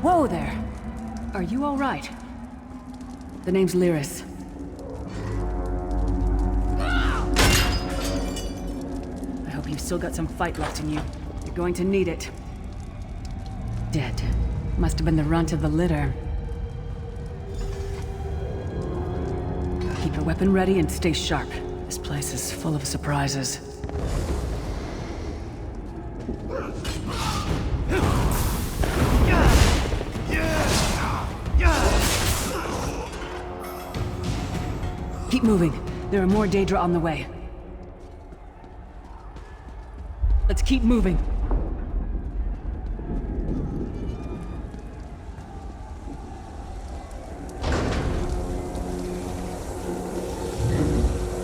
Whoa there! Are you alright? The name's Lyris. I hope you've still got some fight left in you. You're going to need it. Dead. Must have been the runt of the litter. Keep your weapon ready and stay sharp. This place is full of surprises. Keep moving. There are more Daedra on the way. Let's keep moving.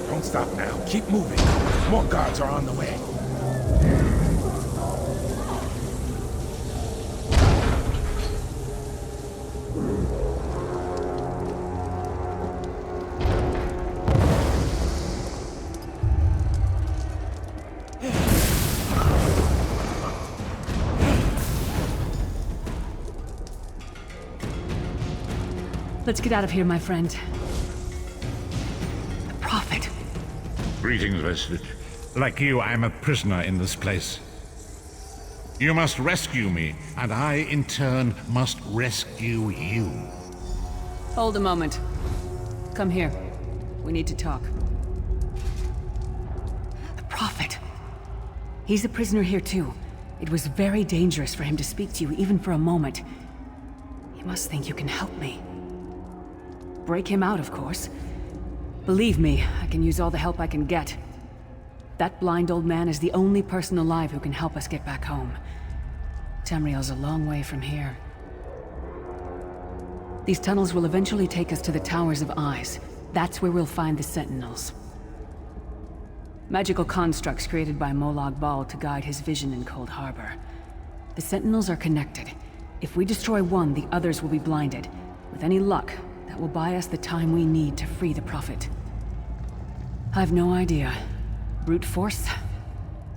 Don't stop now. Keep moving. More guards are on the way. Let's get out of here, my friend. The Prophet. Greetings, Vestige. Like you, I'm a prisoner in this place. You must rescue me, and I, in turn, must rescue you. Hold a moment. Come here. We need to talk. The Prophet. He's a prisoner here, too. It was very dangerous for him to speak to you, even for a moment. You must think you can help me. Break him out, of course. Believe me, I can use all the help I can get. That blind old man is the only person alive who can help us get back home. Tamriel's a long way from here. These tunnels will eventually take us to the Towers of Eyes. That's where we'll find the Sentinels. Magical constructs created by Molag Bal to guide his vision in Cold Harbor. The Sentinels are connected. If we destroy one, the others will be blinded. With any luck, that will buy us the time we need to free the Prophet. I've no idea. Brute force?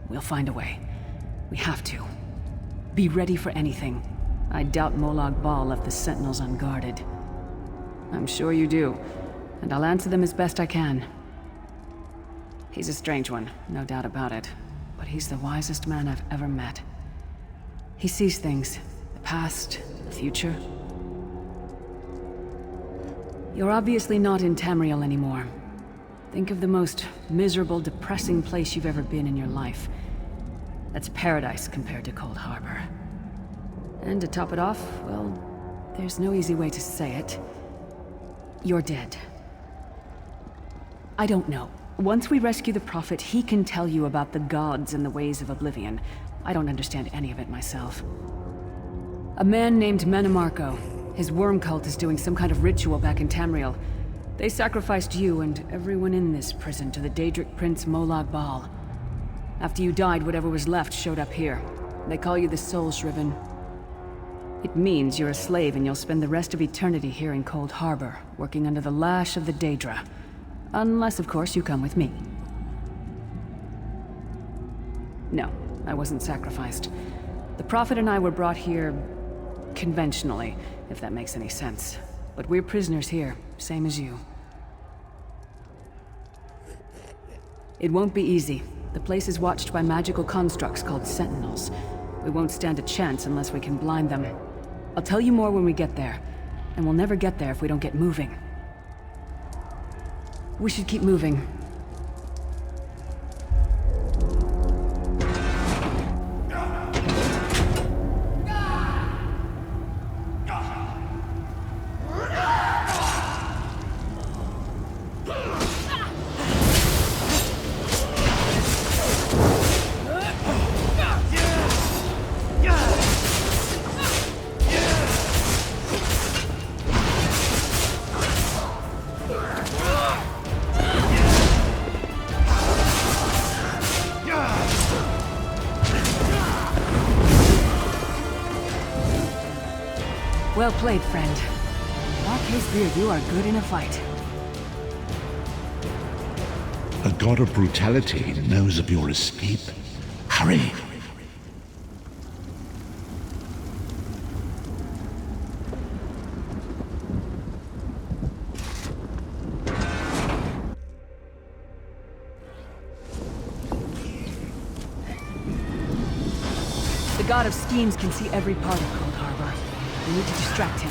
We'll find a way. We have to. Be ready for anything. I doubt Molag Bal left the Sentinels unguarded. I'm sure you do, and I'll answer them as best I can. He's a strange one, no doubt about it, but he's the wisest man I've ever met. He sees things, the past, the future. You're obviously not in Tamriel anymore. Think of the most miserable, depressing place you've ever been in your life. That's paradise compared to Cold Harbor. And to top it off, well, there's no easy way to say it. You're dead. I don't know. Once we rescue the Prophet, he can tell you about the gods and the ways of oblivion. I don't understand any of it myself. A man named Menemarco. His worm cult is doing some kind of ritual back in Tamriel. They sacrificed you and everyone in this prison to the Daedric Prince Molag Bal. After you died, whatever was left showed up here. They call you the Soul Shriven. It means you're a slave and you'll spend the rest of eternity here in Cold Harbor, working under the lash of the Daedra. Unless, of course, you come with me. No, I wasn't sacrificed. The Prophet and I were brought here conventionally, if that makes any sense. But we're prisoners here, same as you. It won't be easy. The place is watched by magical constructs called Sentinels. We won't stand a chance unless we can blind them. I'll tell you more when we get there. And we'll never get there if we don't get moving. We should keep moving. Well played, friend. In our case, Beard, you are good in a fight. A god of brutality knows of your escape. Hurry! The god of schemes can see every part of Cold Harbor. We need to distract him.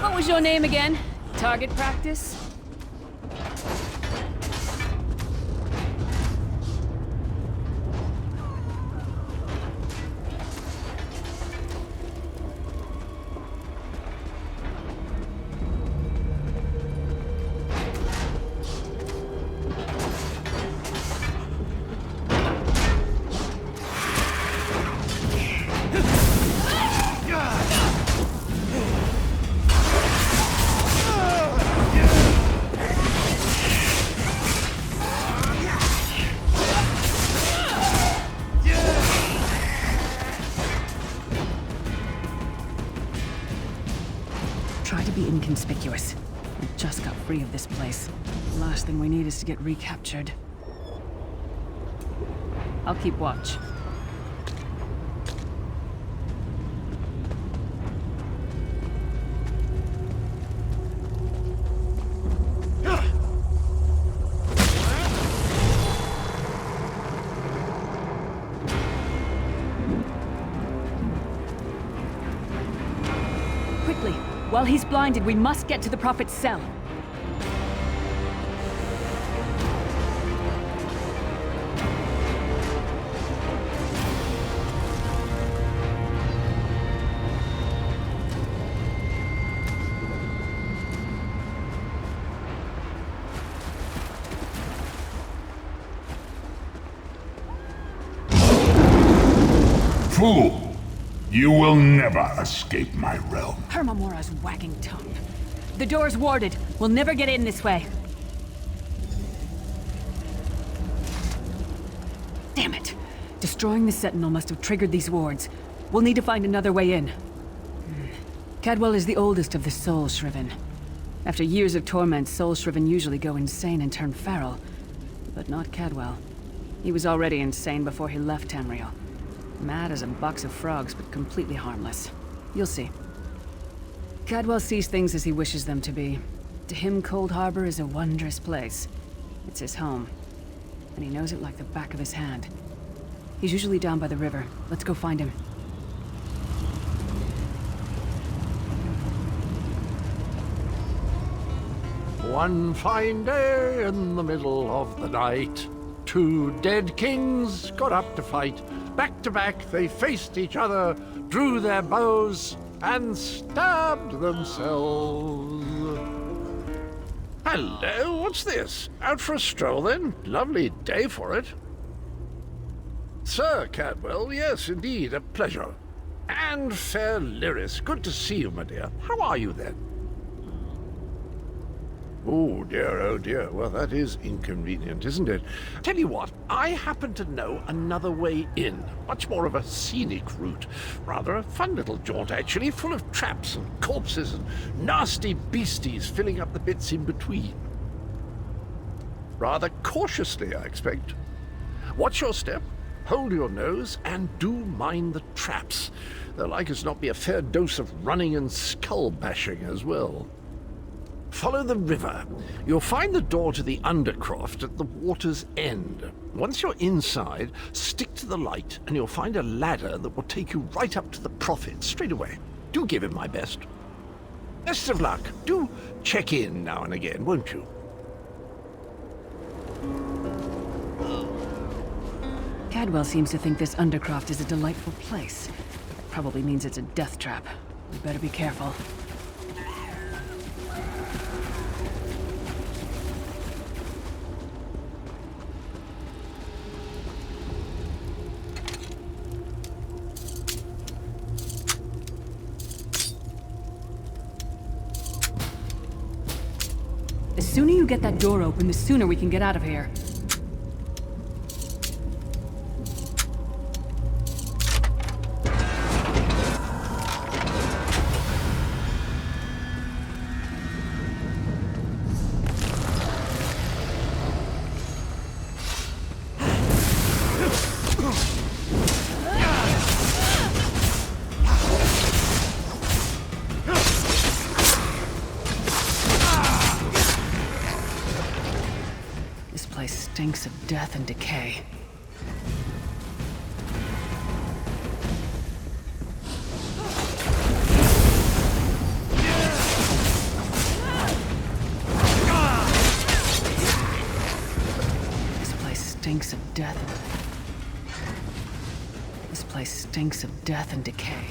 What was your name again? Target practice? Try to be inconspicuous. We just got free of this place. The last thing we need is to get recaptured. I'll keep watch. Quickly! While he's blinded, we must get to the Prophet's cell. Fool! You will never escape my realm. Hermamora's wagging tongue. The door's warded. We'll never get in this way. Damn it! Destroying the Sentinel must have triggered these wards. We'll need to find another way in. Cadwell is the oldest of the Soul Shriven. After years of torment, Soul Shriven usually go insane and turn feral. But not Cadwell. He was already insane before he left Tamriel. Mad as a box of frogs, but completely harmless. You'll see. Cadwell sees things as he wishes them to be. To him, Cold Harbor is a wondrous place. It's his home. And he knows it like the back of his hand. He's usually down by the river. Let's go find him. One fine day in the middle of the night, two dead kings got up to fight. Back to back, they faced each other, drew their bows, and stabbed themselves. Hello, what's this? Out for a stroll, then? Lovely day for it. Sir Cadwell, yes, indeed, a pleasure. And fair Lyris, good to see you, my dear. How are you, then? Oh dear, well that is inconvenient, isn't it? Tell you what, I happen to know another way in. Much more of a scenic route. Rather a fun little jaunt, actually, full of traps and corpses and nasty beasties filling up the bits in between. Rather cautiously, I expect. Watch your step, hold your nose, and do mind the traps. There'll like as not be a fair dose of running and skull-bashing as well. Follow the river. You'll find the door to the Undercroft at the water's end. Once you're inside, stick to the light, and you'll find a ladder that will take you right up to the Prophet straight away. Do give him my best. Best of luck. Do check in now and again, won't you? Cadwell seems to think this Undercroft is a delightful place. That probably means it's a death trap. We better be careful. The sooner you get that door open, the sooner we can get out of here. This place stinks of death and decay. stinks of death. This place stinks of death and decay.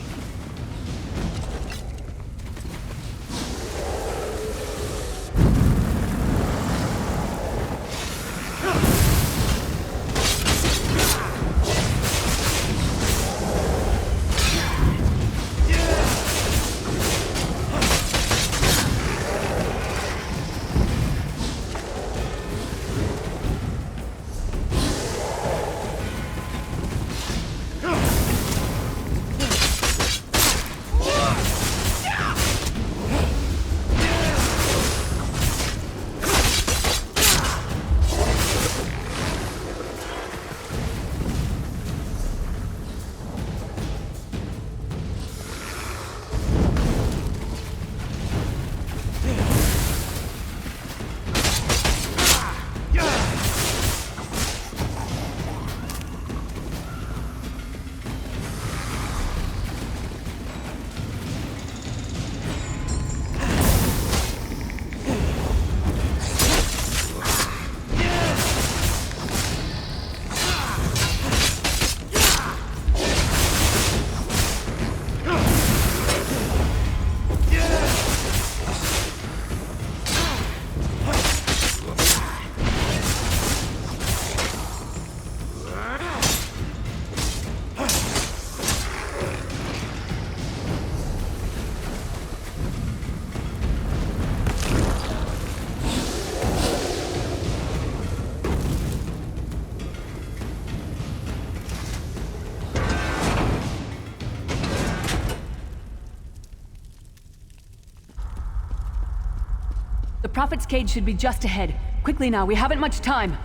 The Prophet's cage should be just ahead. Quickly now, we haven't much time.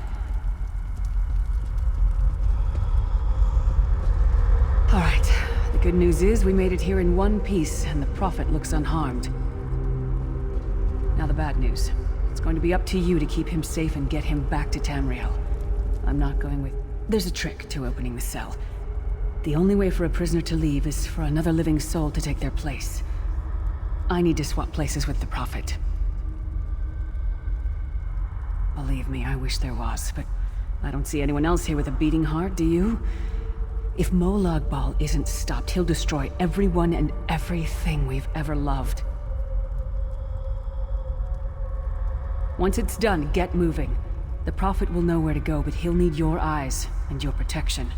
All right. The good news is we made it here in one piece, and the Prophet looks unharmed. Now the bad news. It's going to be up to you to keep him safe and get him back to Tamriel. I'm not going with... There's a trick to opening the cell. The only way for a prisoner to leave is for another living soul to take their place. I need to swap places with the Prophet. Believe me, I wish there was, but I don't see anyone else here with a beating heart, do you? If Molag Bal isn't stopped, he'll destroy everyone and everything we've ever loved. Once it's done, get moving. The Prophet will know where to go, but he'll need your eyes and your protection.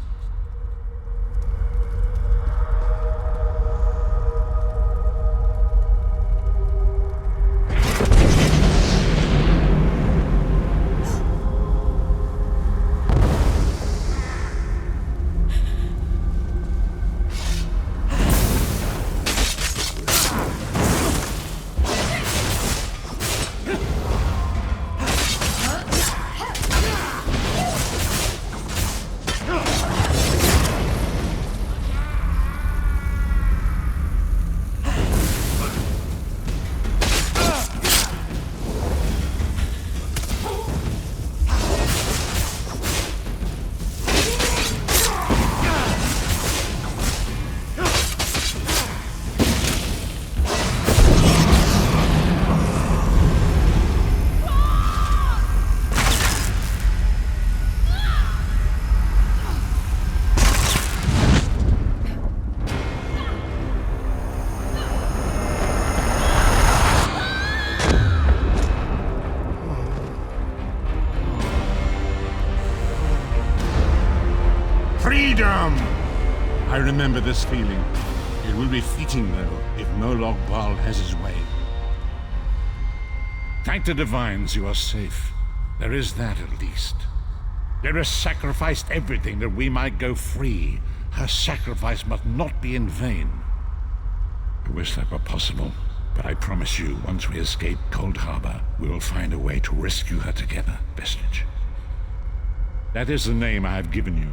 Freedom! I remember this feeling. It will be fleeting, though, if Molag Bal has his way. Thank the Divines you are safe. There is that, at least. There has sacrificed everything that we might go free. Her sacrifice must not be in vain. I wish that were possible, but I promise you, once we escape Cold Harbor, we will find a way to rescue her together, Vestige. That is the name I have given you.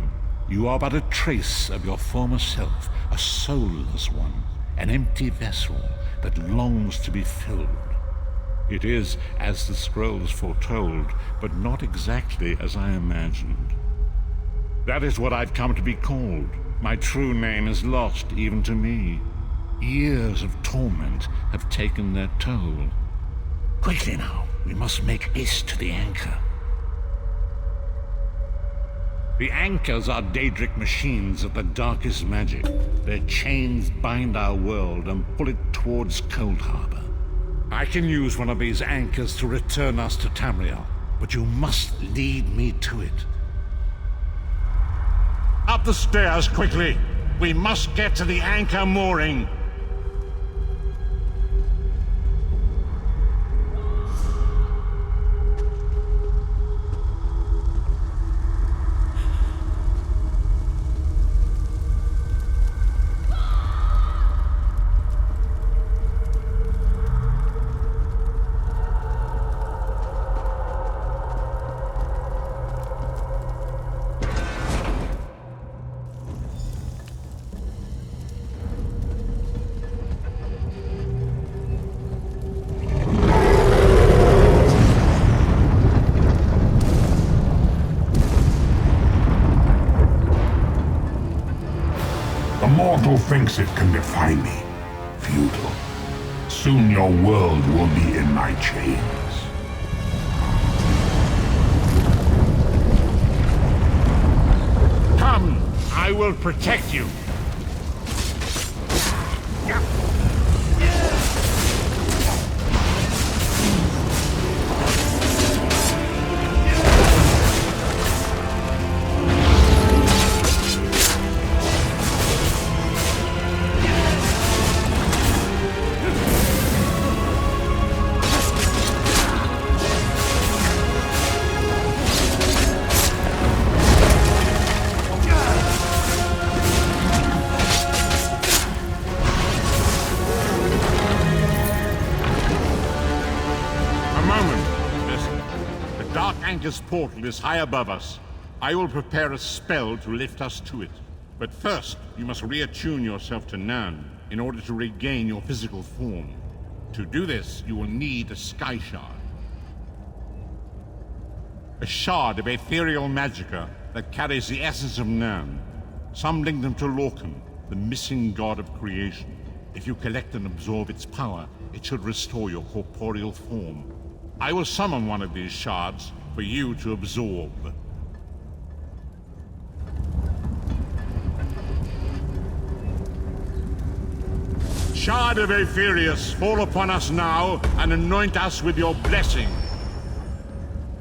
You are but a trace of your former self, a soulless one, an empty vessel that longs to be filled. It is as the scrolls foretold, but not exactly as I imagined. That is what I've come to be called. My true name is lost even to me. Years of torment have taken their toll. Quickly now, we must make haste to the anchor. The anchors are Daedric machines of the darkest magic. Their chains bind our world and pull it towards Cold Harbor. I can use one of these anchors to return us to Tamriel, but you must lead me to it. Up the stairs, quickly! We must get to the anchor mooring! The mortal thinks it can defy me. Futile. Soon your world will be in my chains. Come! I will protect you! Anchor's portal is high above us. I will prepare a spell to lift us to it. But first, you must reattune yourself to Nan in order to regain your physical form. To do this, you will need a Sky Shard. A shard of ethereal magicka that carries the essence of Nan. Some link them to Lorcan, the missing god of creation. If you collect and absorb its power, it should restore your corporeal form. I will summon one of these shards for you to absorb. Shard of Aetherius, fall upon us now and anoint us with your blessing.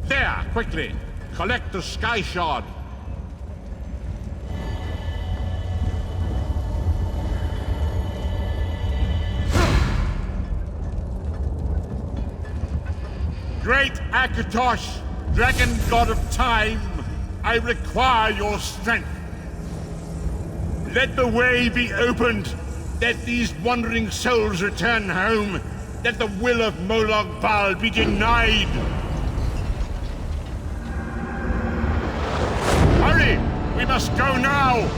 There, quickly, collect the Sky Shard. Great Akatosh, dragon god of time, I require your strength. Let the way be opened. Let these wandering souls return home. Let the will of Molag Bal be denied. Hurry! We must go now!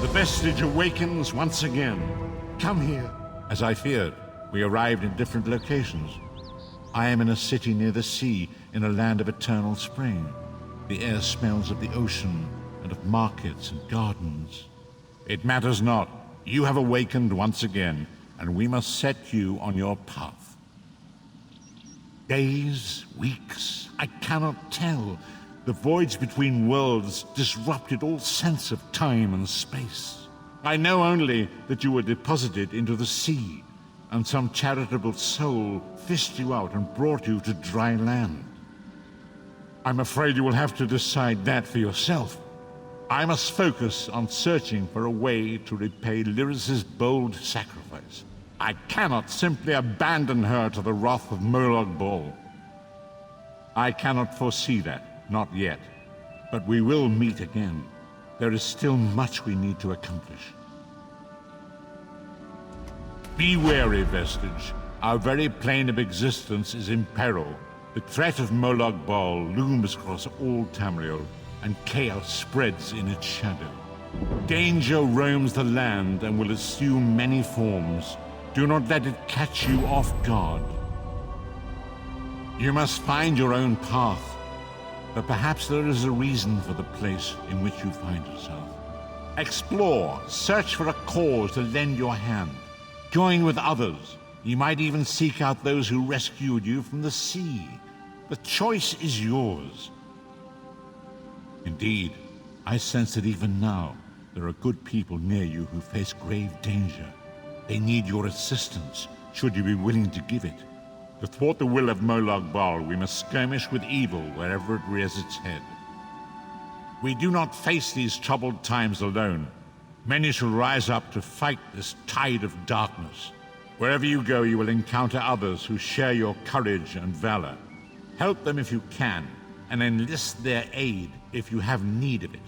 The vestige awakens once again. Come here. As I feared, we arrived in different locations. I am in a city near the sea, in a land of eternal spring. The air smells of the ocean, and of markets and gardens. It matters not. You have awakened once again, and we must set you on your path. Days, weeks, I cannot tell. The voids between worlds disrupted all sense of time and space. I know only that you were deposited into the sea, and some charitable soul fished you out and brought you to dry land. I'm afraid you will have to decide that for yourself. I must focus on searching for a way to repay Lyris's bold sacrifice. I cannot simply abandon her to the wrath of Molag Bal. I cannot foresee that. Not yet. But we will meet again. There is still much we need to accomplish. Be wary, Vestige. Our very plane of existence is in peril. The threat of Molag Bal looms across all Tamriel, and chaos spreads in its shadow. Danger roams the land and will assume many forms. Do not let it catch you off guard. You must find your own path, but perhaps there is a reason for the place in which you find yourself. Explore, search for a cause to lend your hand. Join with others. You might even seek out those who rescued you from the sea. The choice is yours. Indeed, I sense that even now, there are good people near you who face grave danger. They need your assistance, should you be willing to give it. To thwart the will of Molag Bal, we must skirmish with evil wherever it rears its head. We do not face these troubled times alone. Many shall rise up to fight this tide of darkness. Wherever you go, you will encounter others who share your courage and valor. Help them if you can, and enlist their aid if you have need of it.